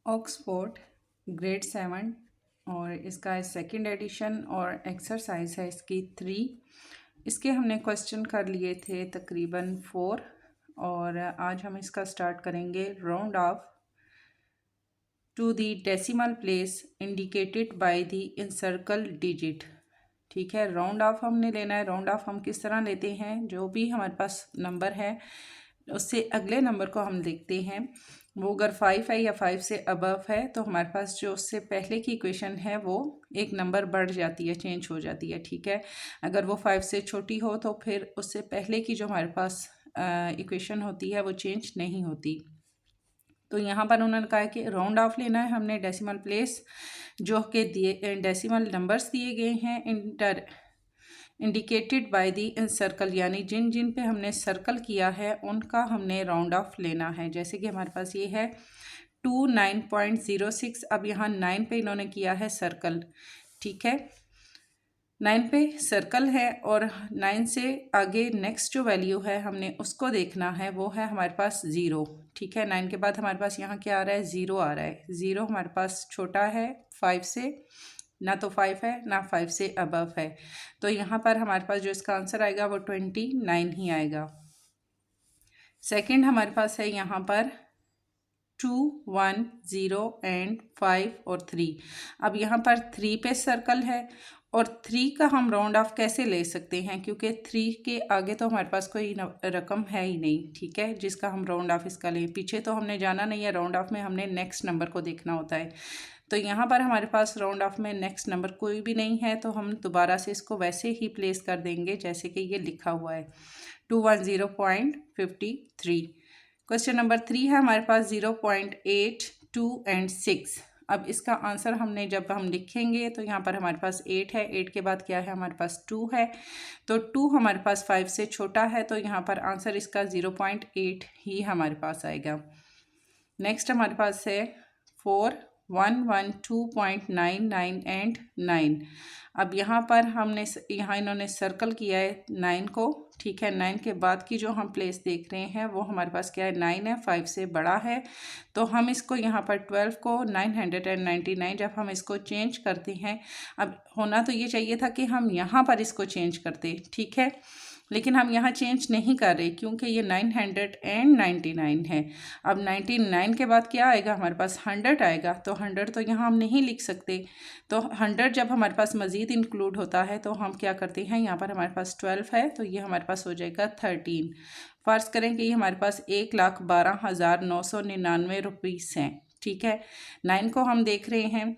Oxford grade 7 और इसका second edition और एक्सरसाइज है इसकी 3। इसके हमने क्वेश्चन कर लिए थे तकरीबन 4 और आज हम इसका स्टार्ट करेंगे। Round off to the decimal place indicated by the encircled digit. ठीक है, राउंड ऑफ हमने लेना है। राउंड ऑफ हम किस तरह लेते हैं, जो भी हमारे पास नंबर है उससे अगले नंबर को हम देखते हैं। वो अगर 5 है या 5 से अबव है तो हमारे पास जो उससे पहले की इक्वेशन है वो एक नंबर बढ़ जाती है, चेंज हो जाती है। ठीक है, अगर वो 5 से छोटी हो तो फिर उससे पहले की जो हमारे पास इक्वेशन होती है वो चेंज नहीं होती। तो यहाँ पर उन्होंने कहा कि राउंड ऑफ लेना है हमने डेसिमल प्लेस जो कि दिए डेसिमल नंबर्स दिए गए हैं इंडिकेटेड बाय द सर्कल, यानी जिन जिन पे हमने सर्कल किया है उनका हमने राउंड ऑफ लेना है। जैसे कि हमारे पास ये है 29.06। अब यहाँ 9 पे इन्होंने किया है सर्कल। ठीक है, 9 पे सर्कल है और 9 से आगे नेक्स्ट जो वैल्यू है हमने उसको देखना है, वो है हमारे पास 0। ठीक है, 9 के बाद हमारे पास यहाँ क्या आ रहा है, 0 आ रहा है। 0 हमारे पास छोटा है 5 से, ना तो 5 है ना 5 से अबव है। तो यहाँ पर हमारे पास जो इसका आंसर आएगा वो 29 ही आएगा। सेकंड हमारे पास है यहाँ पर 2, 1, 0 एंड 5 और 3। अब यहाँ पर 3 पे सर्कल है और 3 का हम राउंड ऑफ कैसे ले सकते हैं, क्योंकि 3 के आगे तो हमारे पास कोई रकम है ही नहीं। ठीक है, जिसका हम राउंड ऑफ इसका लें। पीछे तो हमने जाना नहीं है, राउंड ऑफ में हमने नेक्स्ट नंबर को देखना होता है। तो यहाँ पर हमारे पास राउंड ऑफ में नेक्स्ट नंबर कोई भी नहीं है, तो हम दोबारा से इसको वैसे ही प्लेस कर देंगे जैसे कि ये लिखा हुआ है 210.53। क्वेश्चन नंबर 3 है हमारे पास 0.8, 2 एंड 6। अब इसका आंसर हमने जब हम लिखेंगे तो यहाँ पर हमारे पास 8 है, 8 के बाद क्या है हमारे पास 2 है। तो 2 हमारे पास 5 से छोटा है, तो यहाँ पर आंसर इसका 0.8 ही हमारे पास आएगा। नेक्स्ट हमारे पास है 4, 112.99 एंड 9। अब यहाँ पर हमने यहाँ इन्होंने सर्कल किया है 9 को। ठीक है, 9 के बाद की जो हम प्लेस देख रहे हैं वो हमारे पास क्या है, 9 है, 5 से बड़ा है। तो हम इसको यहाँ पर 12 को 999 जब हम इसको चेंज करते हैं, अब होना तो ये चाहिए था कि हम यहाँ पर इसको चेंज करते। ठीक है, लेकिन हम यहाँ चेंज नहीं कर रहे क्योंकि ये 999 है। अब 99 के बाद क्या आएगा हमारे पास, 100 आएगा। तो 100 तो यहाँ हम नहीं लिख सकते। तो 100 जब हमारे पास मज़ीद इंक्लूड होता है तो हम क्या करते हैं, यहाँ पर हमारे पास 12 है तो ये हमारे पास हो जाएगा 13। फ़र्ज़ करें कि ये हमारे पास 1,12,999 रुपीस हैं। ठीक है, 9 को हम देख रहे हैं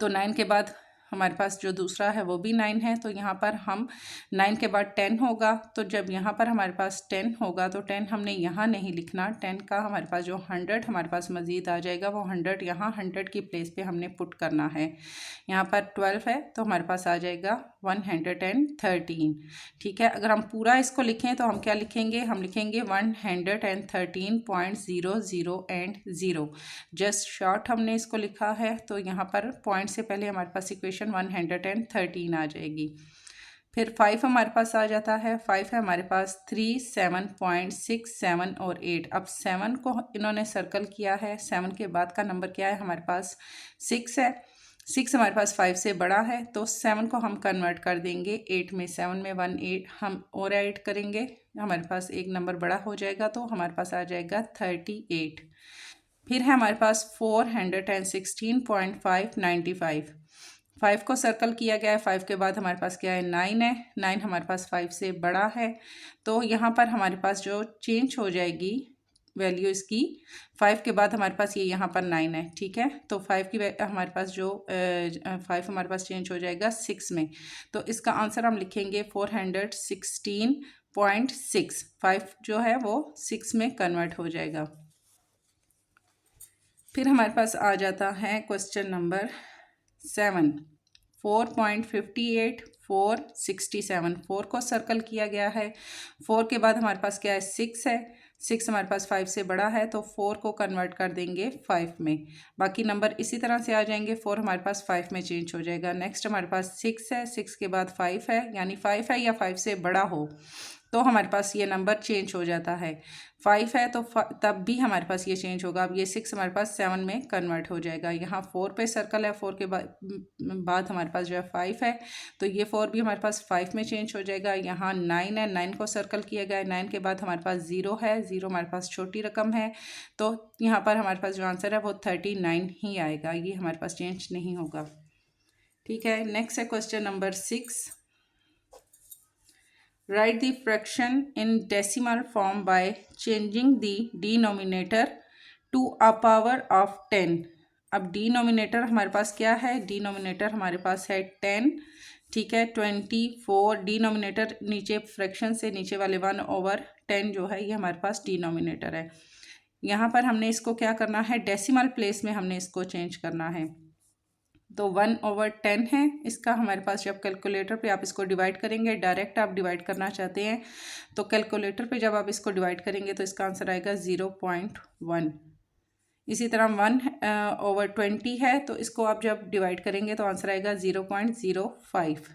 तो 9 के बाद हमारे पास जो दूसरा है वो भी 9 है। तो यहाँ पर हम 9 के बाद 10 होगा। तो जब यहाँ पर हमारे पास 10 होगा तो 10 हमने यहाँ नहीं लिखना। 10 का हमारे पास जो 100 हमारे पास मज़ीद आ जाएगा वो 100 यहाँ 100 की प्लेस पे हमने पुट करना है। यहाँ पर 12 है तो हमारे पास आ जाएगा 113। ठीक है, अगर हम पूरा इसको लिखें तो हम क्या लिखेंगे, हम लिखेंगे 113.00 एंड 0। जस्ट शॉर्ट हमने इसको लिखा है, तो यहाँ पर पॉइंट से पहले हमारे पास इक्वेशन 113 आ जाएगी। फिर 5 हमारे पास आ जाता है। 5 है हमारे पास 3, 7.6, 7 और 8। अब 7 को इन्होंने सर्कल किया है। 7 के बाद का नंबर क्या है हमारे पास, 6 है। 6 हमारे पास 5 से बड़ा है, तो 7 को हम कन्वर्ट कर देंगे 8 में। 7 में 1 8 हम और ऐड करेंगे, हमारे पास एक नंबर बड़ा हो जाएगा, तो हमारे पास आ जाएगा 38। फिर है हमारे पास 416.595। 5 को सर्कल किया गया है। 5 के बाद हमारे पास क्या है, 9 है। 9 हमारे पास 5 से बड़ा है, तो यहाँ पर हमारे पास जो चेंज हो जाएगी वैल्यू इसकी, 5 के बाद हमारे पास ये यहाँ पर 9 है। ठीक है, तो 5 की हमारे पास जो 5 हमारे पास चेंज हो जाएगा 6 में। तो इसका आंसर हम लिखेंगे 416.6। 5 जो है वो 6 में कन्वर्ट हो जाएगा। फिर हमारे पास आ जाता है क्वेश्चन नंबर 7, 4.58, 467। 4 को सर्कल किया गया है। 4 के बाद हमारे पास क्या है, 6 है। 6 हमारे पास 5 से बड़ा है, तो 4 को कन्वर्ट कर देंगे 5 में। बाकी नंबर इसी तरह से आ जाएंगे। 4 हमारे पास 5 में चेंज हो जाएगा। नेक्स्ट हमारे पास 6 है। 6 के बाद 5 है, यानी 5 है या 5 से बड़ा हो तो हमारे पास ये नंबर चेंज हो जाता है। 5 है तो तब भी हमारे पास ये चेंज होगा। अब ये 6 हमारे पास 7 में कन्वर्ट हो जाएगा। यहाँ 4 पे सर्कल है, 4 के बाद हमारे पास जो है 5 है, तो ये 4 भी हमारे पास 5 में चेंज हो जाएगा। यहाँ 9 है, 9 को सर्कल किया गया है, 9 के बाद हमारे पास 0 है, 0 हमारे पास छोटी रकम है, तो यहाँ पर हमारे पास जो आंसर है वो 39 ही आएगा, ये हमारे पास चेंज नहीं होगा। ठीक है, नेक्स्ट है question number 6। Write the fraction in decimal form by changing the denominator to a power of 10। अब डिनोमिनेटर हमारे पास क्या है? डिनोमिनेटर हमारे पास है 10। ठीक है, 24। डिनोमिनेटर नीचे फ्रैक्शन से नीचे वाले 1/10 जो है ये हमारे पास डिनोमिनेटर है। यहाँ पर हमने इसको क्या करना है? डेसिमल प्लेस में हमने इसको चेंज करना है। तो 1/10 है इसका हमारे पास। जब कैलकुलेटर पे आप इसको डिवाइड करेंगे, डायरेक्ट आप डिवाइड करना चाहते हैं तो कैलकुलेटर पे जब आप इसको डिवाइड करेंगे तो इसका आंसर आएगा 0.1। इसी तरह 1/20 है तो इसको आप जब डिवाइड करेंगे तो आंसर आएगा 0.05।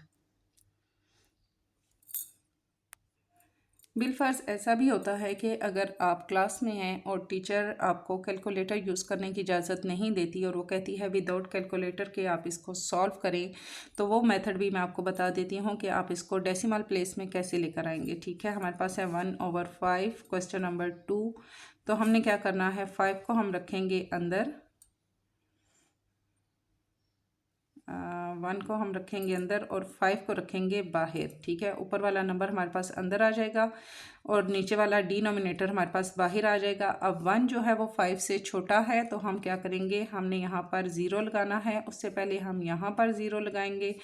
बिलफर्ज ऐसा भी होता है कि अगर आप क्लास में हैं और टीचर आपको कैलकुलेटर यूज़ करने की इजाज़त नहीं देती और वो कहती है विदाउट कैलकुलेटर के आप इसको सॉल्व करें, तो वो मेथड भी मैं आपको बता देती हूँ कि आप इसको डेसिमल प्लेस में कैसे लेकर आएंगे। ठीक है, हमारे पास है 1/5। Question number 2। तो हमने क्या करना है? 5 को हम रखेंगे अंदर, 1 को हम रखेंगे अंदर और 5 को रखेंगे बाहर। ठीक है, ऊपर वाला नंबर हमारे पास अंदर आ जाएगा और नीचे वाला डिनोमिनेटर हमारे पास बाहर आ जाएगा। अब 1 जो है वो 5 से छोटा है तो हम क्या करेंगे? हमने यहाँ पर 0 लगाना है। उससे पहले हम यहाँ पर 0 लगाएंगे,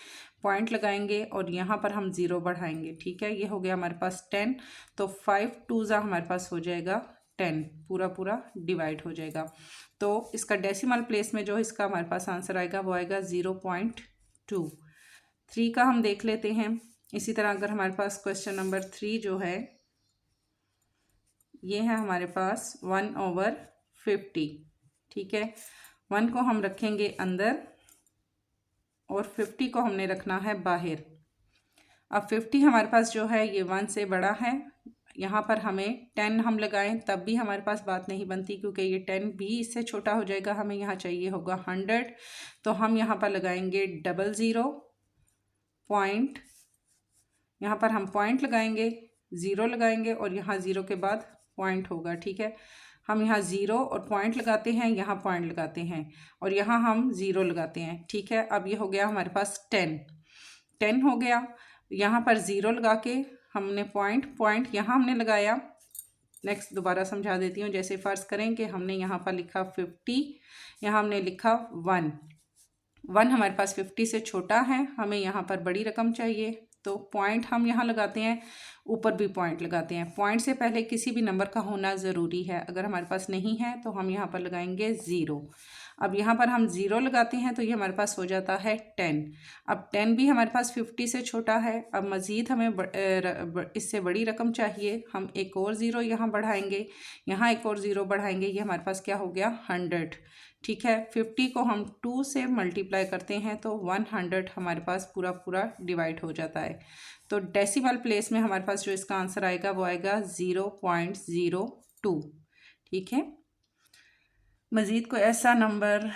पॉइंट लगाएंगे और यहाँ पर हम 0 बढ़ाएंगे। ठीक है, ये हो गया हमारे पास 10। तो 5 2 हमारे पास हो जाएगा 10, पूरा डिवाइड हो जाएगा। तो इसका डेसिमल प्लेस में जो इसका हमारे पास आंसर आएगा वो आएगा 0.2। 3 का हम देख लेते हैं। इसी तरह अगर हमारे पास क्वेश्चन नंबर 3 जो है ये है हमारे पास 1/50। ठीक है, 1 को हम रखेंगे अंदर और 50 को हमने रखना है बाहर। अब 50 हमारे पास जो है ये 1 से बड़ा है। यहाँ पर हमें 10 हम लगाएं तब भी हमारे पास बात नहीं बनती क्योंकि ये 10 भी इससे छोटा हो जाएगा। हमें यहाँ चाहिए होगा 100, तो हम यहाँ पर लगाएंगे 00 पॉइंट, यहाँ पर हम पॉइंट लगाएंगे, 0 लगाएंगे और यहाँ 0 के बाद पॉइंट होगा। ठीक है, हम यहाँ 0 और पॉइंट लगाते हैं, यहाँ पॉइंट लगाते हैं और यहाँ हम 0 लगाते हैं। ठीक है, अब ये हो गया हमारे पास 10 हो गया। यहाँ पर 0 लगा के हमने पॉइंट यहाँ हमने लगाया। नेक्स्ट दोबारा समझा देती हूँ। जैसे फ़र्ज़ करें कि हमने यहाँ पर लिखा 50, यहाँ हमने लिखा 1 हमारे पास 50 से छोटा है, हमें यहाँ पर बड़ी रकम चाहिए तो पॉइंट हम यहाँ लगाते हैं, ऊपर भी पॉइंट लगाते हैं। पॉइंट से पहले किसी भी नंबर का होना ज़रूरी है। अगर हमारे पास नहीं है तो हम यहाँ पर लगाएंगे 0। अब यहाँ पर हम 0 लगाते हैं तो ये हमारे पास हो जाता है 10। अब 10 भी हमारे पास 50 से छोटा है। अब मज़ीद हमें इससे बड़ी रकम चाहिए। हम एक और 0 यहाँ बढ़ाएंगे, यहाँ एक और 0 बढ़ाएंगे, ये हमारे पास क्या हो गया? 100। ठीक है, 50 को हम 2 से मल्टीप्लाई करते हैं तो 100 हमारे पास पूरा डिवाइड हो जाता है। तो डेसिमल प्लेस में हमारे पास जो इसका आंसर आएगा वो आएगा 0.02। ठीक है, मज़ीद कोई ऐसा नंबर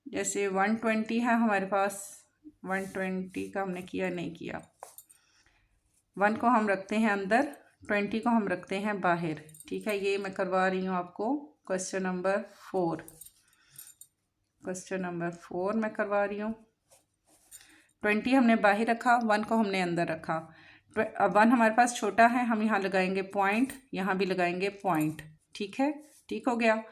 जैसे 120 है हमारे पास, 120 का हमने किया नहीं किया। 1 को हम रखते हैं अंदर, 20 को हम रखते हैं बाहर। ठीक है, ये मैं करवा रही हूँ आपको क्वेश्चन नंबर 4। क्वेश्चन नंबर 4 मैं करवा रही हूँ। 20 हमने बाहर रखा, 1 को हमने अंदर रखा। अब 1 हमारे पास छोटा है, हम यहाँ लगाएंगे पॉइंट, यहाँ भी लगाएंगे पॉइंट। ठीक है, ठीक हो गया।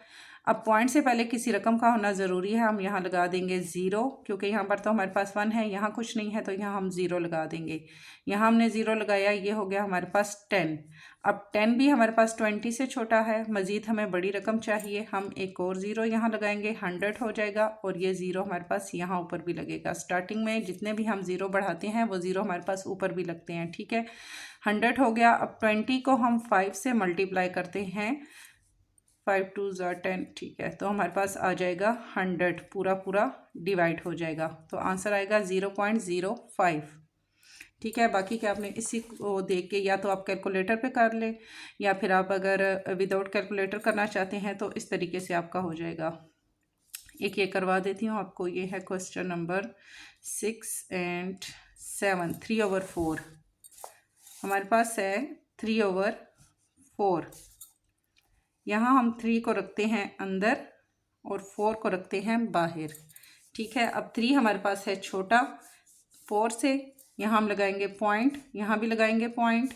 अब पॉइंट से पहले किसी रकम का होना ज़रूरी है, हम यहाँ लगा देंगे 0 क्योंकि यहाँ पर तो हमारे पास 1 है, यहाँ कुछ नहीं है तो यहाँ हम 0 लगा देंगे। यहाँ हमने 0 लगाया, ये हो गया हमारे पास 10। अब 10 भी हमारे पास 20 से छोटा है, मज़ीद हमें बड़ी रकम चाहिए, हम एक और 0 यहाँ लगाएंगे, 100 हो जाएगा और ये 0 हमारे पास यहाँ ऊपर भी लगेगा। स्टार्टिंग में जितने भी हम 0 बढ़ाते हैं वो 0 हमारे पास ऊपर भी लगते हैं। ठीक है, 100 हो गया। अब 20 को हम 5 से मल्टीप्लाई करते हैं, 5 2 10। ठीक है, तो हमारे पास आ जाएगा 100, पूरा डिवाइड हो जाएगा। तो आंसर आएगा 0.05। ठीक है। बाकी क्या आपने इसी को देख के या तो आप कैलकुलेटर पे कर लें या फिर आप अगर विदाउट कैलकुलेटर करना चाहते हैं तो इस तरीके से आपका हो जाएगा। एक ये करवा देती हूँ आपको। ये है क्वेश्चन नंबर 6 एंड 7, 3/4 हमारे पास है 3/4। यहाँ हम 3 को रखते हैं अंदर और 4 को रखते हैं बाहर। ठीक है। अब 3 हमारे पास है छोटा 4 से, यहाँ हम लगाएंगे पॉइंट, यहाँ भी लगाएंगे पॉइंट।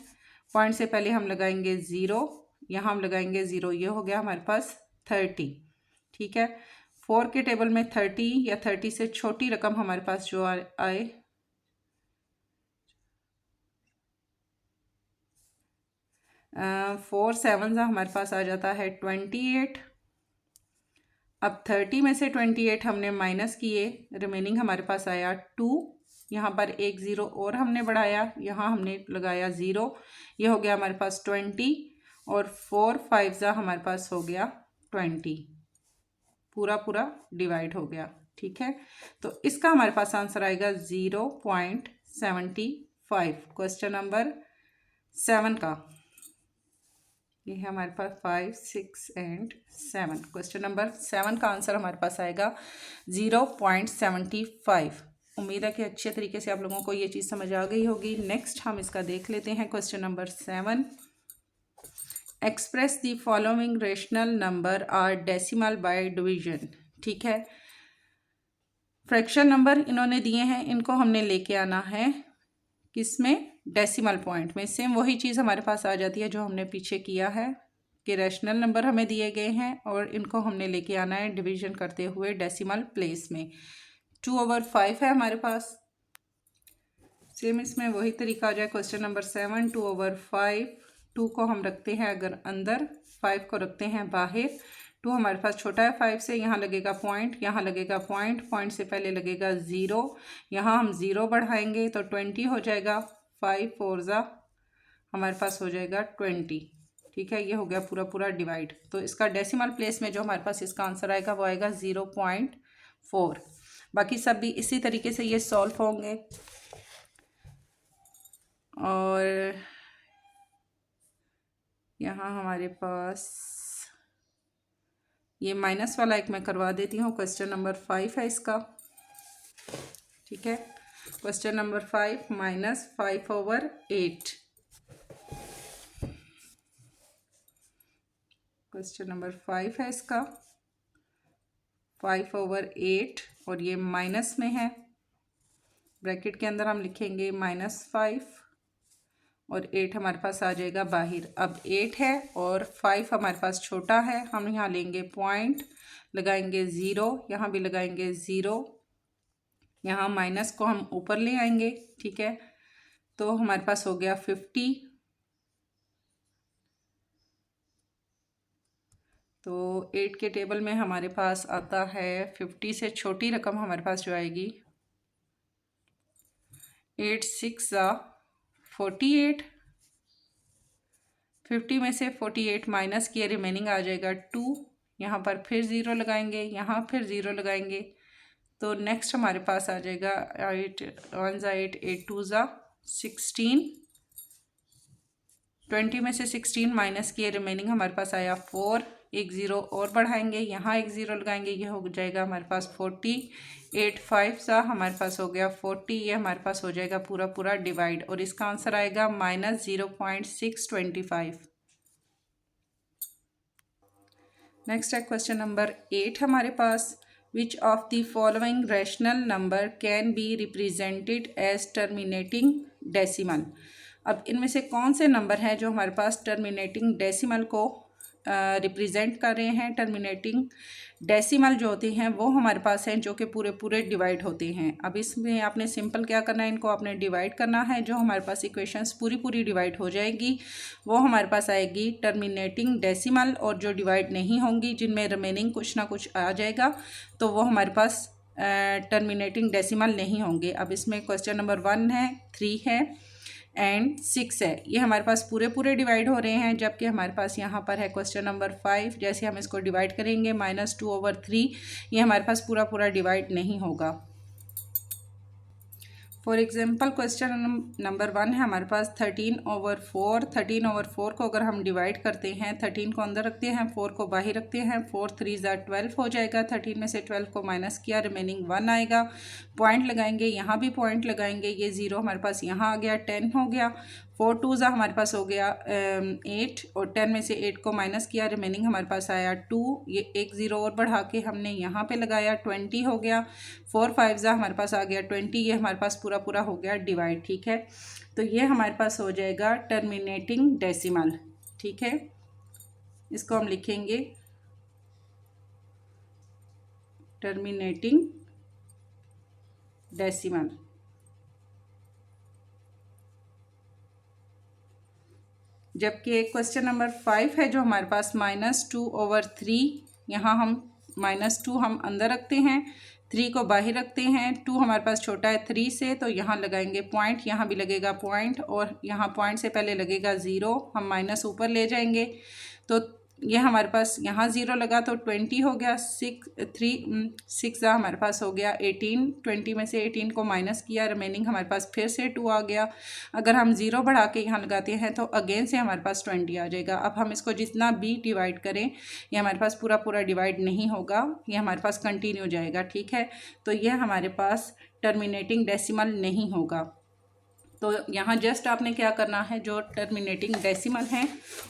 पॉइंट से पहले हम लगाएंगे 0, यहाँ हम लगाएंगे 0। ये हो गया हमारे पास 30। ठीक है। 4 के टेबल में 30 या 30 से छोटी रकम हमारे पास जो आए 4 7 हमारे पास आ जाता है 28। अब 30 में से 28 हमने माइनस किए, रिमेनिंग हमारे पास आया 2। यहाँ पर एक 0 और हमने बढ़ाया, यहाँ हमने लगाया 0। ये हो गया हमारे पास 20 और 4 5 हमारे पास हो गया 20। पूरा डिवाइड हो गया। ठीक है। तो इसका हमारे पास आंसर आएगा 0.75। क्वेश्चन नंबर 7 का ये है हमारे पास 5 6 एंड 7। क्वेश्चन नंबर 7 का आंसर हमारे पास आएगा 0.75। उम्मीद है कि अच्छे तरीके से आप लोगों को ये चीज़ समझ आ गई होगी। नेक्स्ट हम इसका देख लेते हैं। Question number 7, express the following rational number are decimal by division. ठीक है। फ्रैक्शन नंबर इन्होंने दिए हैं, इनको हमने लेके आना है किसमें, डेसिमल पॉइंट में। सेम वही चीज़ हमारे पास आ जाती है जो हमने पीछे किया है कि रैशनल नंबर हमें दिए गए हैं और इनको हमने लेके आना है डिवीजन करते हुए डेसिमल प्लेस में। 2/5 है हमारे पास। सेम इसमें वही तरीका आ जाए। Question number 7, 2/5। 2 को हम रखते हैं अगर अंदर, 5 को रखते हैं बाहर। 2 हमारे पास छोटा है 5 से, यहाँ लगेगा पॉइंट, यहाँ लगेगा पॉइंट। पॉइंट से पहले लगेगा 0, यहाँ हम 0 बढ़ाएंगे तो 20 हो जाएगा। 5 4 हमारे पास हो जाएगा 20। ठीक है। ये हो गया पूरा डिवाइड। तो इसका डेसिमल प्लेस में जो हमारे पास इसका आंसर आएगा वो आएगा 0.4। बाकी सब भी इसी तरीके से ये सॉल्व होंगे। और यहाँ हमारे पास ये माइनस वाला एक मैं करवा देती हूँ। क्वेश्चन नंबर 5 है इसका। ठीक है। Question number 5 -5/8। क्वेश्चन नंबर 5 है इसका 5/8 और ये माइनस में है। ब्रैकेट के अंदर हम लिखेंगे -5 और 8 हमारे पास आ जाएगा बाहर। अब 8 है और 5 हमारे पास छोटा है, हम यहाँ लेंगे पॉइंट, लगाएंगे 0, यहाँ भी लगाएंगे 0, यहाँ माइनस को हम ऊपर ले आएंगे। ठीक है। तो हमारे पास हो गया 50। तो 8 के टेबल में हमारे पास आता है 50 से छोटी रकम हमारे पास जो आएगी 8 6 48। 50 में से 48 माइनस किए, रिमेनिंग आ जाएगा 2। यहाँ पर फिर 0 लगाएंगे, यहाँ फिर 0 लगाएंगे। तो नेक्स्ट हमारे पास आ जाएगा 8 1 8 8 2 16। 20 में से 16 माइनस किए, रिमेनिंग हमारे पास आया 4। एक 0 और बढ़ाएंगे, यहाँ एक 0 लगाएंगे, ये हो जाएगा हमारे पास 40। 8 5 हमारे पास हो गया 40। ये हमारे पास हो जाएगा पूरा डिवाइड और इसका आंसर आएगा -0.625। नेक्स्ट है क्वेश्चन नंबर 8 हमारे पास, which of the following rational number can be represented as terminating decimal. अब इनमें से कौन से नंबर हैं जो हमारे पास टर्मिनेटिंग डेसिमल को रिप्रेजेंट कर रहे हैं। टर्मिनेटिंग डेसिमल जो होते हैं वो हमारे पास हैं जो कि पूरे डिवाइड होते हैं। अब इसमें आपने सिंपल क्या करना है, इनको आपने डिवाइड करना है। जो हमारे पास इक्वेशंस पूरी डिवाइड हो जाएगी वो हमारे पास आएगी टर्मिनेटिंग डेसिमल, और जो डिवाइड नहीं होंगी जिनमें रिमेनिंग कुछ ना कुछ आ जाएगा तो वो हमारे पास टर्मिनेटिंग डेसिमल नहीं होंगे। अब इसमें क्वेश्चन नंबर 1 है, 3 है एंड 6 है। ये हमारे पास पूरे डिवाइड हो रहे हैं, जबकि हमारे पास यहाँ पर है क्वेश्चन नंबर 5। जैसे हम इसको डिवाइड करेंगे -2/3, ये हमारे पास पूरा डिवाइड नहीं होगा। फॉर एग्जाम्पल क्वेश्चन नंबर 1 है हमारे पास 13/4। 13/4 को अगर हम डिवाइड करते हैं, 13 को अंदर रखते हैं, 4 को बाहर रखते हैं, 4 3 12 हो जाएगा। 13 में से 12 को माइनस किया, रिमेनिंग 1 आएगा। पॉइंट लगाएंगे, यहाँ भी पॉइंट लगाएंगे, ये 0 हमारे पास यहाँ आ गया, 10 हो गया। 4 2 हमारे पास हो गया 8 और 10 में से 8 को माइनस किया, रिमेनिंग हमारे पास आया 2। ये एक 0 और बढ़ा के हमने यहाँ पे लगाया, 20 हो गया। 4 5 हमारे पास आ गया 20। ये हमारे पास पूरा पूरा हो गया डिवाइड। ठीक है, तो ये हमारे पास हो जाएगा टर्मिनेटिंग डेसिमल। ठीक है, इसको हम लिखेंगे टर्मिनेटिंग डेसिमल। जबकि क्वेश्चन नंबर 5 है जो हमारे पास -2/3, यहाँ हम -2 हम अंदर रखते हैं, 3 को बाहर रखते हैं, 2 हमारे पास छोटा है 3 से, तो यहाँ लगाएंगे पॉइंट, यहाँ भी लगेगा पॉइंट और यहाँ पॉइंट से पहले लगेगा 0, हम माइनस ऊपर ले जाएंगे। तो ये हमारे पास यहाँ 0 लगा तो 20 हो गया। 6 हमारे पास हो गया 18। 20 में से 18 को माइनस किया, रिमेनिंग हमारे पास फिर से 2 आ गया। अगर हम 0 बढ़ा के यहाँ लगाते हैं तो अगेन से हमारे पास 20 आ जाएगा। अब हम इसको जितना भी डिवाइड करें, ये हमारे पास पूरा पूरा डिवाइड नहीं होगा, ये हमारे पास कंटिन्यू जाएगा। ठीक है, तो यह हमारे पास टर्मिनेटिंग डेसिमल नहीं होगा। तो यहाँ जस्ट आपने क्या करना है, जो टर्मिनेटिंग डेसिमल है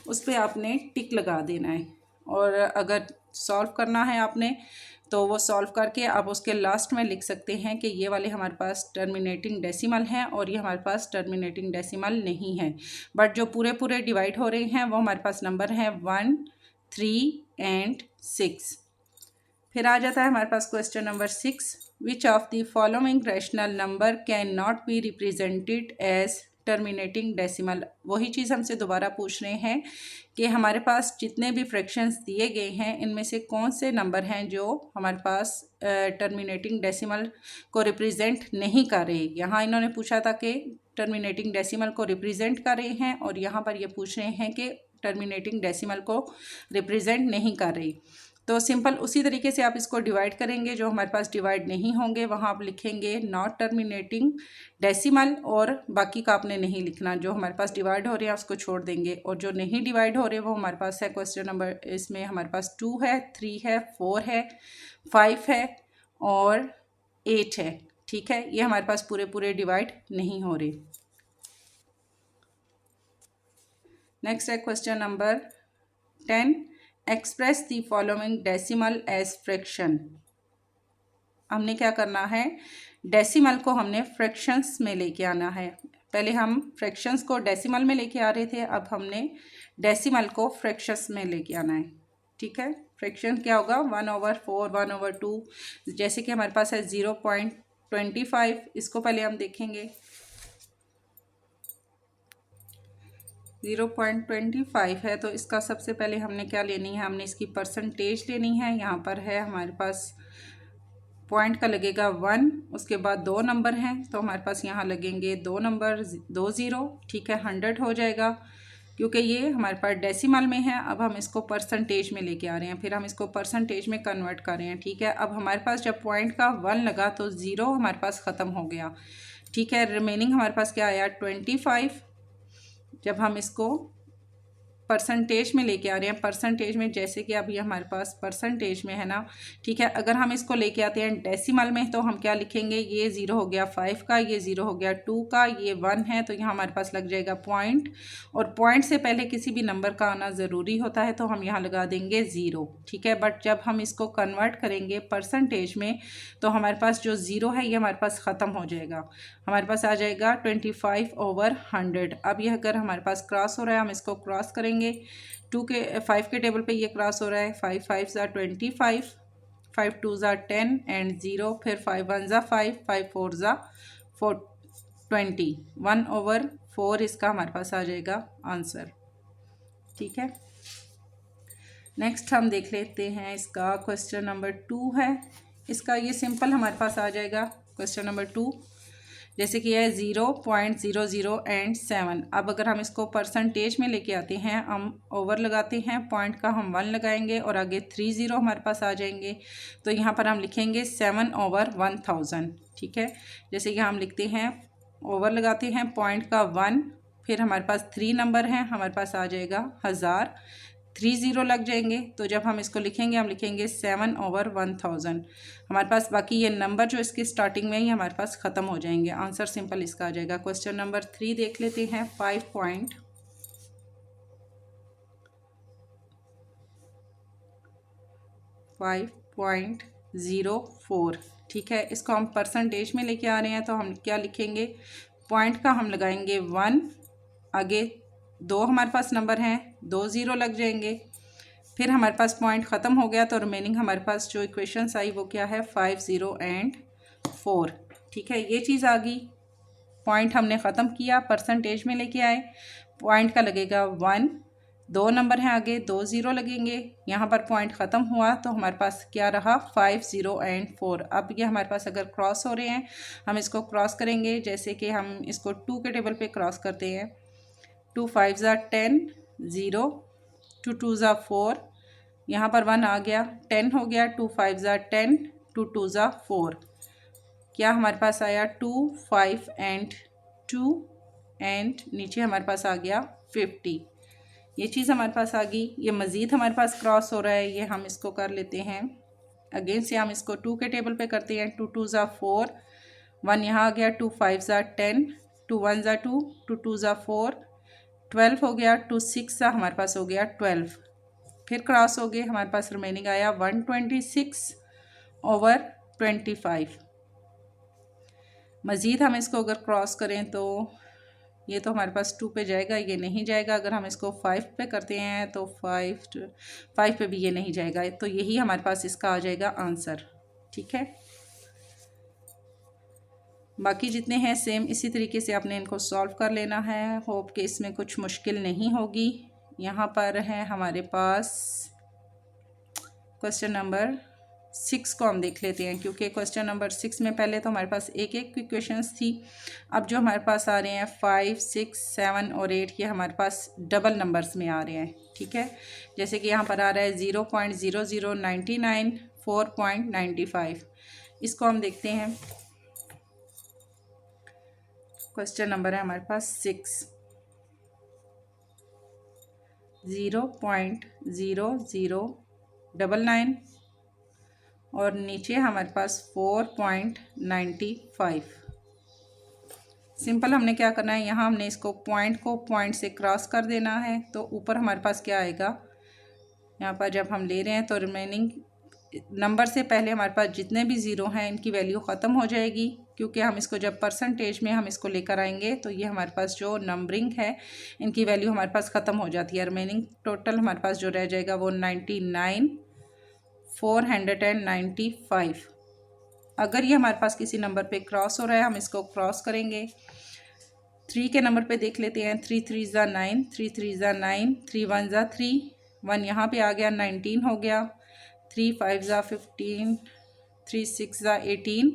उस पर आपने टिक लगा देना है। और अगर सॉल्व करना है आपने तो वो सॉल्व करके आप उसके लास्ट में लिख सकते हैं कि ये वाले हमारे पास टर्मिनेटिंग डेसिमल हैं और ये हमारे पास टर्मिनेटिंग डेसिमल नहीं है। बट जो पूरे पूरे डिवाइड हो रहे हैं वो हमारे पास नंबर हैं 1, 3 एंड 6। फिर आ जाता है हमारे पास question number 6। Which of the following rational number can not be represented as terminating decimal. वही चीज़ हमसे दोबारा पूछ रहे हैं कि हमारे पास जितने भी फ्रैक्शंस दिए गए हैं इनमें से कौन से नंबर हैं जो हमारे पास टर्मिनेटिंग डेसिमल को रिप्रेजेंट नहीं कर रहे। यहाँ इन्होंने पूछा था कि टर्मिनेटिंग डेसिमल को रिप्रेजेंट कर रहे हैं और यहाँ पर ये पूछ रहे हैं कि टर्मिनेटिंग डेसिमल को रिप्रेजेंट नहीं कर रही। तो सिंपल उसी तरीके से आप इसको डिवाइड करेंगे। जो हमारे पास डिवाइड नहीं होंगे वहाँ आप लिखेंगे नॉट टर्मिनेटिंग डेसिमल और बाकी का आपने नहीं लिखना। जो हमारे पास डिवाइड हो रहे हैं उसको छोड़ देंगे और जो नहीं डिवाइड हो रहे वो हमारे पास है क्वेश्चन नंबर, इसमें हमारे पास 2 है, 3 है, 4 है, 5 है और 8 है। ठीक है, ये हमारे पास पूरे पूरे डिवाइड नहीं हो रहे। नेक्स्ट है question number 10। Express the following decimal as fraction. हमने क्या करना है, डेसिमल को हमने फ्रैक्शंस में लेके आना है। पहले हम फ्रैक्शंस को डेसिमल में लेके आ रहे थे, अब हमने डेसिमल को फ्रैक्शंस में लेके आना है। ठीक है, फ्रैक्शन क्या होगा 1/4, 1/2। जैसे कि हमारे पास है 0.25, इसको पहले हम देखेंगे। 0.25 है तो इसका सबसे पहले हमने क्या लेनी है, हमने इसकी परसेंटेज लेनी है। यहाँ पर है हमारे पास पॉइंट का लगेगा 1, उसके बाद 2 नंबर हैं तो हमारे पास यहाँ लगेंगे 2 नंबर, 2 0। ठीक है, 100 हो जाएगा क्योंकि ये हमारे पास डेसिमल में है। अब हम इसको परसेंटेज में लेके आ रहे हैं, फिर हम इसको परसेंटेज में कन्वर्ट कर रहे हैं। ठीक है, अब हमारे पास जब पॉइंट का 1 लगा तो 0 हमारे पास ख़त्म हो गया। ठीक है, रिमेनिंग हमारे पास क्या आया 25। जब हम इसको परसेंटेज में लेके आ रहे हैं, परसेंटेज में जैसे कि अब ये हमारे पास परसेंटेज में है ना। ठीक है, अगर हम इसको लेके आते हैं डेसिमल में तो हम क्या लिखेंगे, ये 0 हो गया 5 का, ये 0 हो गया 2 का, ये 1 है तो यहाँ हमारे पास लग जाएगा पॉइंट। और पॉइंट से पहले किसी भी नंबर का आना ज़रूरी होता है तो हम यहाँ लगा देंगे 0। ठीक है, बट जब हम इसको कन्वर्ट करेंगे परसेंटेज में तो हमारे पास जो 0 है ये हमारे पास ख़त्म हो जाएगा। हमारे पास आ जाएगा 25/100। अब यह अगर हमारे पास क्रॉस हो रहा है हम इसको क्रॉस करेंगे। 5 के टेबल पे ये क्रॉस हो रहा है। 5 5 25, 5 2 10 एंड 0, फिर 5 1 5, 5 4 20, 1/4 इसका हमारे पास आ जाएगा आंसर। ठीक है, नेक्स्ट हम देख लेते हैं इसका क्वेश्चन नंबर 2 है। इसका ये सिंपल हमारे पास आ जाएगा क्वेश्चन नंबर 2। जैसे कि है 0.00 एंड 7। अब अगर हम इसको परसेंटेज में लेके आते हैं, हम ओवर लगाते हैं, पॉइंट का हम 1 लगाएंगे और आगे 3 0 हमारे पास आ जाएंगे तो यहाँ पर हम लिखेंगे 7/1000। ठीक है, जैसे कि हम लिखते हैं ओवर लगाते हैं पॉइंट का 1, फिर हमारे पास 3 नंबर हैं, हमारे पास आ जाएगा 1000, 3 ज़ीरो लग जाएंगे। तो जब हम इसको लिखेंगे हम लिखेंगे 7/1000। हमारे पास बाकी ये नंबर जो इसकी स्टार्टिंग में ही हमारे पास ख़त्म हो जाएंगे। आंसर सिंपल इसका आ जाएगा। क्वेश्चन नंबर 3 देख लेते हैं। 5.04, ठीक है। इसको हम परसेंटेज में लेके आ रहे हैं तो हम क्या लिखेंगे, पॉइंट का हम लगाएंगे 1, आगे 2 हमारे पास नंबर हैं, 2 ज़ीरो लग जाएंगे। फिर हमारे पास पॉइंट ख़त्म हो गया तो रिमेनिंग हमारे पास जो इक्वेशंस आई वो क्या है, 5, 0 एंड 4, ठीक है। ये चीज़ आ गई। पॉइंट हमने ख़त्म किया, परसेंटेज में लेके आए, पॉइंट का लगेगा 1, 2 नंबर हैं आगे, 2 ज़ीरो लगेंगे। यहाँ पर पॉइंट ख़त्म हुआ तो हमारे पास क्या रहा, 5, 0 एंड 4। अब ये हमारे पास अगर क्रॉस हो रहे हैं हम इसको क्रॉस करेंगे, जैसे कि हम इसको 2 के टेबल पे क्रॉस करते हैं। 2 5 10, 0, 2 2 4, यहाँ पर 1 आ गया, 10 हो गया, 2 5 10, 2 2 4, क्या हमारे पास आया 2, 5 एंड 2 एंड नीचे हमारे पास आ गया 50। ये चीज़ हमारे पास आ गई। ये मज़ीद हमारे पास क्रॉस हो रहा है, ये हम इसको कर लेते हैं अगेन से, हम इसको 2 के टेबल पे करते हैं। 2 2 4, 1 यहाँ आ गया, 2 5 10, 2 1 2, 2 2 4, 12 हो गया, 2 6 हमारे पास हो गया 12। फिर क्रॉस हो गए, हमारे पास रिमेनिंग आया 126/25। मज़ीद हम इसको अगर क्रॉस करें तो ये तो हमारे पास 2 पे जाएगा, ये नहीं जाएगा। अगर हम इसको 5 पे करते हैं तो 5 पे भी ये नहीं जाएगा। तो यही हमारे पास इसका आ जाएगा आंसर, ठीक है। बाकी जितने हैं सेम इसी तरीके से आपने इनको सॉल्व कर लेना है। होप कि इसमें कुछ मुश्किल नहीं होगी। यहाँ पर है हमारे पास क्वेश्चन नंबर 6 को हम देख लेते हैं, क्योंकि क्वेश्चन नंबर 6 में पहले तो हमारे पास एक एक की क्वेश्चंस थी। अब जो हमारे पास आ रहे हैं 5, 6, 7 और 8, ये हमारे पास डबल नंबर्स में आ रहे हैं, ठीक है। जैसे कि यहाँ पर आ रहा है 0.0099, 4.95। इसको हम देखते हैं। क्वेश्चन नंबर है हमारे पास 6, 0.0099 और नीचे हमारे पास 4.95। सिंपल हमने क्या करना है, यहाँ हमने इसको पॉइंट को पॉइंट से क्रॉस कर देना है। तो ऊपर हमारे पास क्या आएगा, यहाँ पर जब हम ले रहे हैं तो रिमेनिंग नंबर से पहले हमारे पास जितने भी ज़ीरो हैं इनकी वैल्यू ख़त्म हो जाएगी, क्योंकि हम इसको जब परसेंटेज में हम इसको लेकर आएंगे तो ये हमारे पास जो नंबरिंग है इनकी वैल्यू हमारे पास ख़त्म हो जाती है। रिमेनिंग टोटल हमारे पास जो रह जाएगा वो 99,495। अगर ये हमारे पास किसी नंबर पे क्रॉस हो रहा है हम इसको क्रॉस करेंगे। 3 के नंबर पे देख लेते हैं। 3 3 9, 3 3 9, 3 1 3, 1 यहाँ पे आ गया, 19 हो गया, 3 5 15, 3 6 18,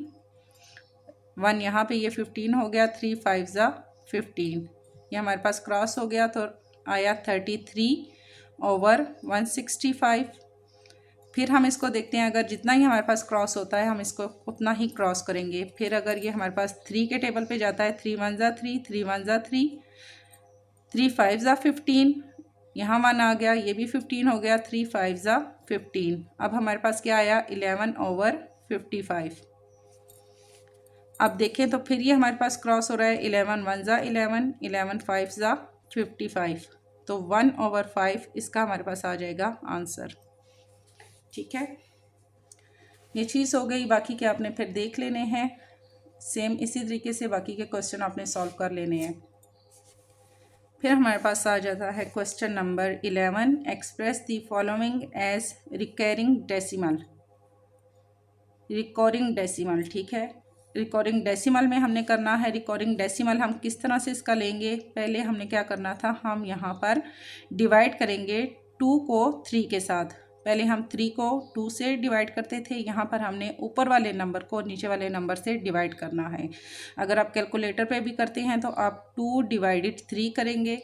1 यहाँ पे ये 15 हो गया, 3 5 15, ये हमारे पास क्रॉस हो गया तो आया 33/165। फिर हम इसको देखते हैं, अगर जितना ही हमारे पास क्रॉस होता है हम इसको उतना ही क्रॉस करेंगे। फिर अगर ये हमारे पास 3 के टेबल पे जाता है, 3 1 3, 3 1 3, 3 5 15, यहाँ 1 आ गया, ये भी 15 हो गया, 3 5 15। अब हमारे पास क्या आया, 11/55। अब देखें तो फिर ये हमारे पास क्रॉस हो रहा है, 11 1 11, 11 5 55। तो 1/5 इसका हमारे पास आ जाएगा आंसर, ठीक है। ये चीज़ हो गई। बाकी के आपने फिर देख लेने हैं, सेम इसी तरीके से बाकी के क्वेश्चन आपने सॉल्व कर लेने हैं। फिर हमारे पास आ जाता है question number 11, express the following as recurring decimal. Recurring decimal, ठीक है। रिकरिंग डेसिमल में हमने करना है। रिकरिंग डेसिमल हम किस तरह से इसका लेंगे, पहले हमने क्या करना था, हम यहाँ पर डिवाइड करेंगे 2 को 3 के साथ। पहले हम 3 को 2 से डिवाइड करते थे, यहाँ पर हमने ऊपर वाले नंबर को नीचे वाले नंबर से डिवाइड करना है। अगर आप कैलकुलेटर पे भी करते हैं तो आप 2/3 करेंगे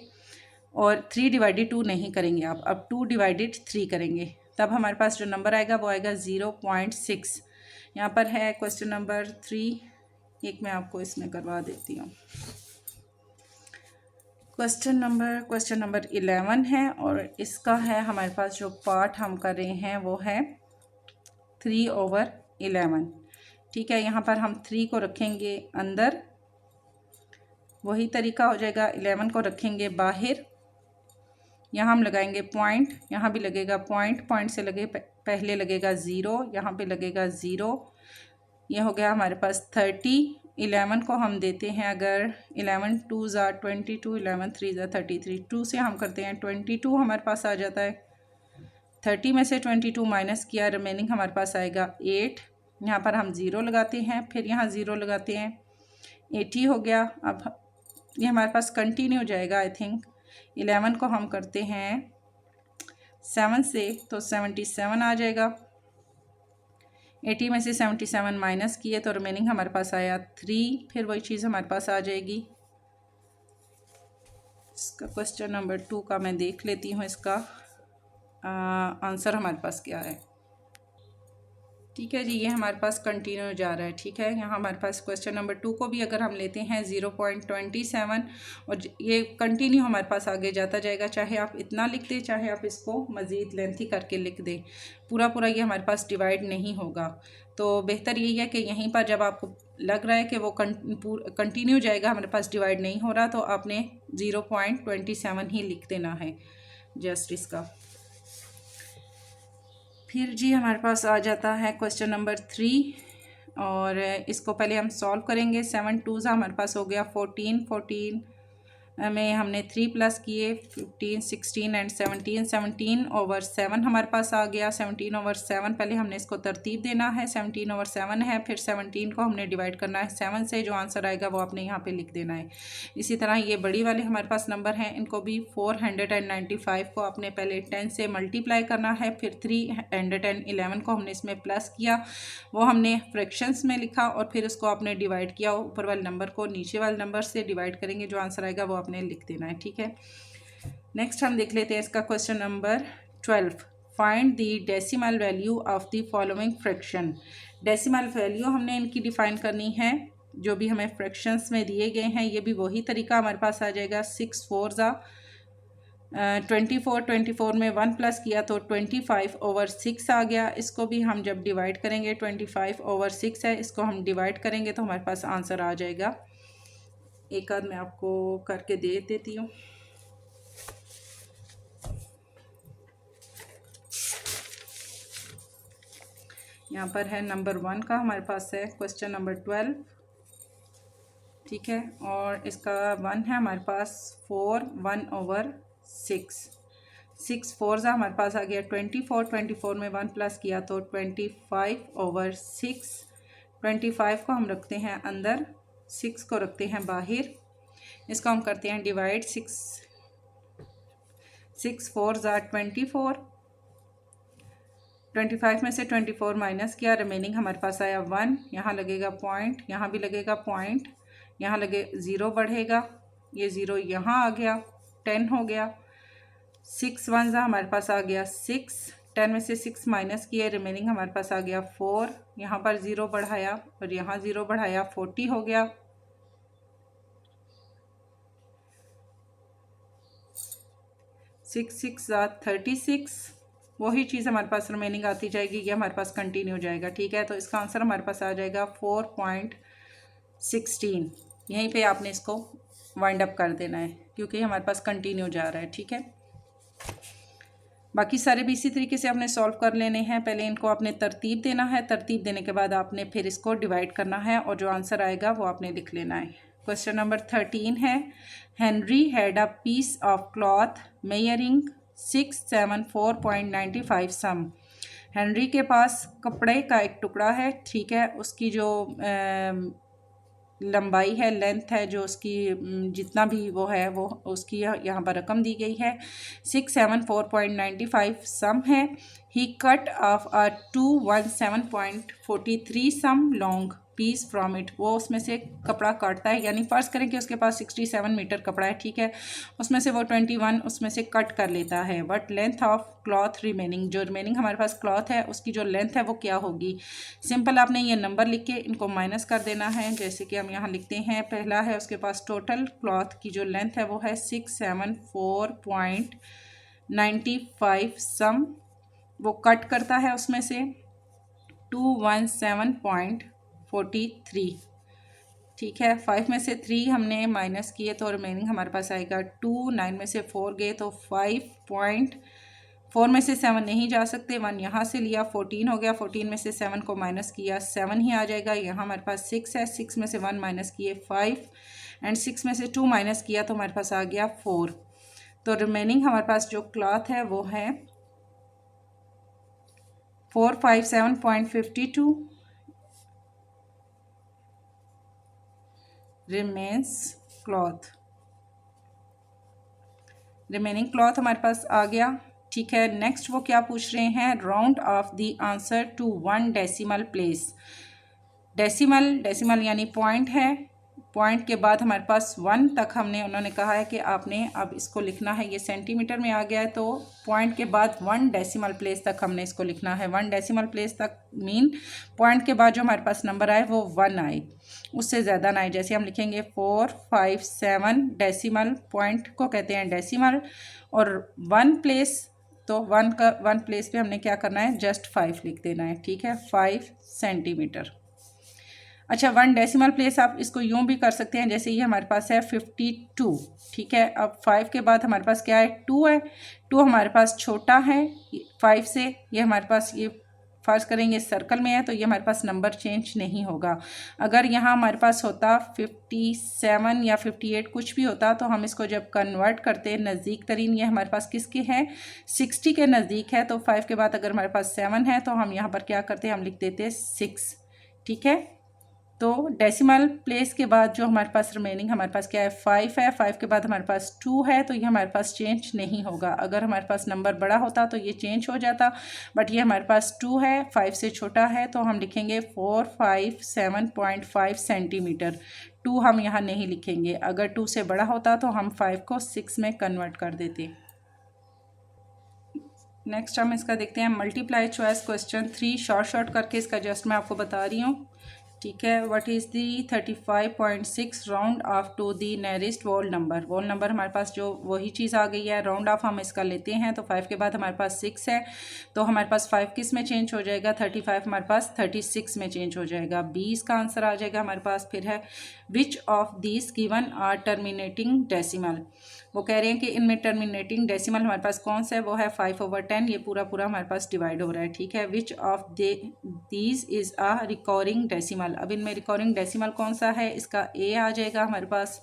और 3/2 नहीं करेंगे आप, अब 2/3 करेंगे। तब हमारे पास जो नंबर आएगा वो आएगा 0.6। यहाँ पर है क्वेश्चन नंबर 3 एक मैं आपको इसमें करवा देती हूँ। क्वेश्चन नंबर 11 है और इसका है हमारे पास जो पार्ट हम कर रहे हैं वो है 3/11। ठीक है, यहाँ पर हम 3 को रखेंगे अंदर, वही तरीका हो जाएगा। 11 को रखेंगे बाहर, यहाँ हम लगाएंगे पॉइंट, यहाँ भी लगेगा पॉइंट, पॉइंट से लगे पहले लगेगा 0, यहाँ पे लगेगा 0। ये हो गया हमारे पास 30। 11 को हम देते हैं, अगर 11 2 ज़ा 22, 11 3 ज़ा 33, 2 से हम करते हैं 22 हमारे पास आ जाता है। 30 में से 22 माइनस किया, रिमेनिंग हमारे पास आएगा 8। यहाँ पर हम 0 लगाते हैं, फिर यहाँ 0 लगाते हैं, 80 हो गया। अब ये हमारे पास कंटिन्यू जाएगा। आई थिंक 11 को हम करते हैं 7 से तो 77 आ जाएगा। 80 में से 77 माइनस किए तो रिमेनिंग हमारे पास आया 3, फिर वही चीज़ हमारे पास आ जाएगी। इसका क्वेश्चन नंबर 2 का मैं देख लेती हूँ, इसका आंसर हमारे पास क्या है। ठीक है जी, ये हमारे पास कंटिन्यू जा रहा है। ठीक है, यहाँ हमारे पास क्वेश्चन नंबर 2 को भी अगर हम लेते हैं 0.27 और ये कंटिन्यू हमारे पास आगे जाता जाएगा। चाहे आप इतना लिख दें, चाहे आप इसको मज़ीद लेंथी करके लिख दें, पूरा ये हमारे पास डिवाइड नहीं होगा। तो बेहतर यही है कि यहीं पर जब आपको लग रहा है कि वो कंटिन्यू जाएगा, हमारे पास डिवाइड नहीं हो रहा, तो आपने 0.27 ही लिख देना है जस्ट इसका। फिर जी हमारे पास आ जाता है क्वेश्चन नंबर 3 और इसको पहले हम सॉल्व करेंगे। 7 2 हमारे पास हो गया 14, 14 में हमने 3 प्लस किए 15, 16 एंड 17, 17/7 हमारे पास आ गया। 17/7 पहले हमने इसको तरतीब देना है। 17/7 है, फिर 17 को हमने डिवाइड करना है 7 से, जो आंसर आएगा वो आपने यहाँ पे लिख देना है। इसी तरह ये बड़ी वाले हमारे पास नंबर हैं, इनको भी 495 को आपने पहले 10 से मल्टीप्लाई करना है, फिर 311 को हमने इसमें प्लस किया, वो हमने फ्रैक्शंस में लिखा और फिर उसको आपने डिवाइड किया। ऊपर वाले नंबर को नीचे वाले नंबर से डिवाइड करेंगे, जो आंसर आएगा वो आपने लिख देना है। ठीक है, नेक्स्ट हम देख लेते हैं इसका question number 12। Find the decimal value of the following fraction. Decimal value हमने इनकी डिफाइन करनी है जो भी हमें फ्रैक्शंस में दिए गए हैं। ये भी वही तरीका हमारे पास आ जाएगा। 6 4 ज़ा 24 में 1 प्लस किया तो 25/6 आ गया। इसको भी हम जब डिवाइड करेंगे, 25/6 है, इसको हम डिवाइड करेंगे तो हमारे पास आंसर आ जाएगा। एक आध मैं आपको करके दे देती हूँ। यहाँ पर है नंबर 1 का हमारे पास है क्वेश्चन नंबर 12। ठीक है, और इसका 1 है हमारे पास 4 1/6। 6 4 हमारे पास आ गया 24 में 1 प्लस किया तो 25/6। 25 को हम रखते हैं अंदर, 6 को रखते हैं बाहर। इसको हम करते हैं डिवाइड। 6 4 ज़ा 24। 25 में से 24 माइनस किया, रिमेनिंग हमारे पास आया 1। यहाँ लगेगा पॉइंट, यहाँ भी लगेगा पॉइंट, यहाँ लगे 0 बढ़ेगा, ये 0 यहाँ आ गया, 10 हो गया। 6 1 ज़ा हमारे पास आ गया 6। 10 में से 6 माइनस किए, रिमेनिंग हमारे पास आ गया 4। यहाँ पर 0 बढ़ाया और यहाँ 0 बढ़ाया, 40 हो गया। 6 6 ज़ा 36। वही चीज़ हमारे पास रिमेनिंग आती जाएगी, ये हमारे पास कंटिन्यू जाएगा। ठीक है, तो इसका आंसर हमारे पास आ जाएगा 4.16। यहीं पे आपने इसको वाइंड अप कर देना है क्योंकि हमारे पास कंटिन्यू जा रहा है। ठीक है, बाकी सारे भी इसी तरीके से आपने सॉल्व कर लेने हैं। पहले इनको आपने तरतीब देना है, तरतीब देने के बाद आपने फिर इसको डिवाइड करना है और जो आंसर आएगा वो आपने लिख लेना है। क्वेश्चन नंबर 13 है, Henry had a piece of cloth measuring 674.95 सम। हेनरी के पास कपड़े का एक टुकड़ा है। ठीक है, उसकी जो लंबाई है, लेंथ है, जो उसकी जितना भी वो है, वो उसकी यहाँ पर रकम दी गई है 674.95 सम है। He cut off a 217.43 some long piece from it, वो उसमें से कपड़ा काटता है, यानी फ़र्ज़ करें कि उसके पास 67 मीटर कपड़ा है, ठीक है, उसमें से वो 21 उसमें से कट कर लेता है। But length of cloth remaining, जो रिमेनिंग हमारे पास क्लॉथ है उसकी जो लेंथ है वो क्या होगी। सिंपल आपने ये नंबर लिख के इनको माइनस कर देना है। जैसे कि हम यहाँ लिखते हैं, पहला है उसके पास टोटल क्लॉथ की जो लेंथ है वो है 674.95 सम, वो कट करता है उसमें से 217.43, ठीक है। 5 में से 3 हमने माइनस किए तो रिमेनिंग हमारे पास आएगा 2, 9 में से 4 गए तो 5.4 में से 7 नहीं जा सकते, 1 यहाँ से लिया 14 हो गया, 14 में से 7 को माइनस किया 7 ही आ जाएगा। यहाँ हमारे पास 6 है, 6 में से 1 माइनस किए 5 एंड 6 में से 2 माइनस किया तो हमारे पास आ गया 4। तो रिमेनिंग हमारे पास जो क्लॉथ है वो है 457.52 रिमेन्स क्लॉथ, रिमेनिंग क्लॉथ हमारे पास आ गया, ठीक है। नेक्स्ट वो क्या पूछ रहे हैं, round off the answer to 1 decimal place. Decimal यानी पॉइंट है, पॉइंट के बाद हमारे पास 1 तक हमने, उन्होंने कहा है कि आपने अब इसको लिखना है, ये सेंटीमीटर में आ गया है तो पॉइंट के बाद 1 डेसिमल प्लेस तक हमने इसको लिखना है। 1 डेसिमल प्लेस तक मीन पॉइंट के बाद जो हमारे पास नंबर आए वो 1 आए, उससे ज़्यादा ना आए। जैसे हम लिखेंगे 4, 5, 7 डेसिमल, पॉइंट को कहते हैं डेसिमल, और 1 प्लेस, तो 1 प्लेस पे हमने क्या करना है, जस्ट 5 लिख देना है, ठीक है, 5 सेंटीमीटर। अच्छा, 1 डेसिमल प्लेस आप इसको यूँ भी कर सकते हैं, जैसे ये हमारे पास है 52, ठीक है। अब 5 के बाद हमारे पास क्या है, 2 है, 2 हमारे पास छोटा है 5 से, ये हमारे पास, ये फर्ज करेंगे सर्कल में है तो ये हमारे पास नंबर चेंज नहीं होगा। अगर यहाँ हमारे पास होता 57 या 58 कुछ भी होता तो हम इसको जब कन्वर्ट करते नज़दीक तरीन, ये हमारे पास किसके हैं, 60 के नज़दीक है, तो 5 के बाद अगर हमारे पास 7 है तो हम यहाँ पर क्या करते हैं, हम लिख देते 6, ठीक है। तो डेसिमल प्लेस के बाद जो हमारे पास रिमेनिंग हमारे पास क्या है, 5 है, 5 के बाद हमारे पास 2 है, तो ये हमारे पास चेंज नहीं होगा। अगर हमारे पास नंबर बड़ा होता तो ये चेंज हो जाता, बट ये हमारे पास 2 है, 5 से छोटा है, तो हम लिखेंगे 457.5 सेंटीमीटर। 2 हम यहाँ नहीं लिखेंगे, अगर 2 से बड़ा होता तो हम 5 को 6 में कन्वर्ट कर देते। नेक्स्ट हम इसका देखते हैं मल्टीप्लाई चॉइस क्वेश्चन 3, शॉर्ट करके इसका जस्ट मैं आपको बता रही हूँ, ठीक है। What is the 35.6 round off to the nearest whole number. Whole number हमारे पास जो वही चीज़ आ गई है, राउंड ऑफ हम इसका लेते हैं तो 5 के बाद हमारे पास 6 है, तो हमारे पास 5 किस में चेंज हो जाएगा, 35 हमारे पास 36 में चेंज हो जाएगा। बी इसका आंसर आ जाएगा हमारे पास। फिर है which of these given are terminating decimal, वो कह रहे हैं कि इनमें टर्मिनेटिंग डेसिमल हमारे पास कौन सा है, वो है 5/10, ये पूरा हमारे पास डिवाइड हो रहा है, ठीक है। Which of these is a recording decimal, अब इनमें रिकॉर्डिंग डेसिमल कौन सा है, इसका ए आ जाएगा हमारे पास।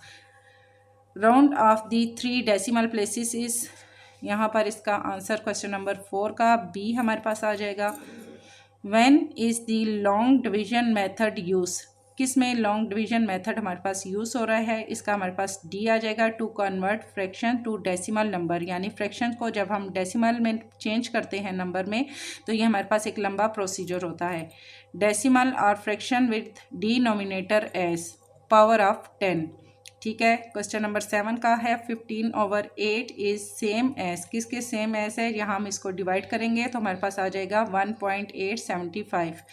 Round off the 3 decimal places is, यहाँ पर इसका आंसर क्वेश्चन नंबर 4 का बी हमारे पास आ जाएगा। When is the long division method use, किस में लॉन्ग डिवीजन मेथड हमारे पास यूज़ हो रहा है, इसका हमारे पास डी आ जाएगा। To convert fraction to decimal number, यानी फ्रैक्शन को जब हम डेसिमल में चेंज करते हैं नंबर में तो ये हमारे पास एक लंबा प्रोसीजर होता है। डेसिमल और fraction with denominator as power of 10, ठीक है। क्वेश्चन नंबर 7 का है 15/8 इज सेम एज, किसके सेम एज है, यहाँ हम इसको डिवाइड करेंगे तो हमारे पास आ जाएगा 1.875,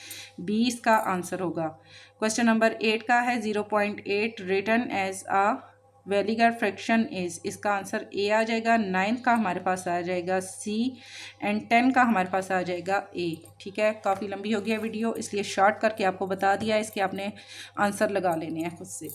बी इसका आंसर होगा। क्वेश्चन नंबर 8 का है 0.8 written as a vulgar fraction is, इसका आंसर ए आ जाएगा। 9 का हमारे पास आ जाएगा सी एंड 10 का हमारे पास आ जाएगा ए, ठीक है। काफ़ी लंबी हो गया वीडियो इसलिए शॉर्ट करके आपको बता दिया, इसके आपने आंसर लगा लेने हैं खुद से।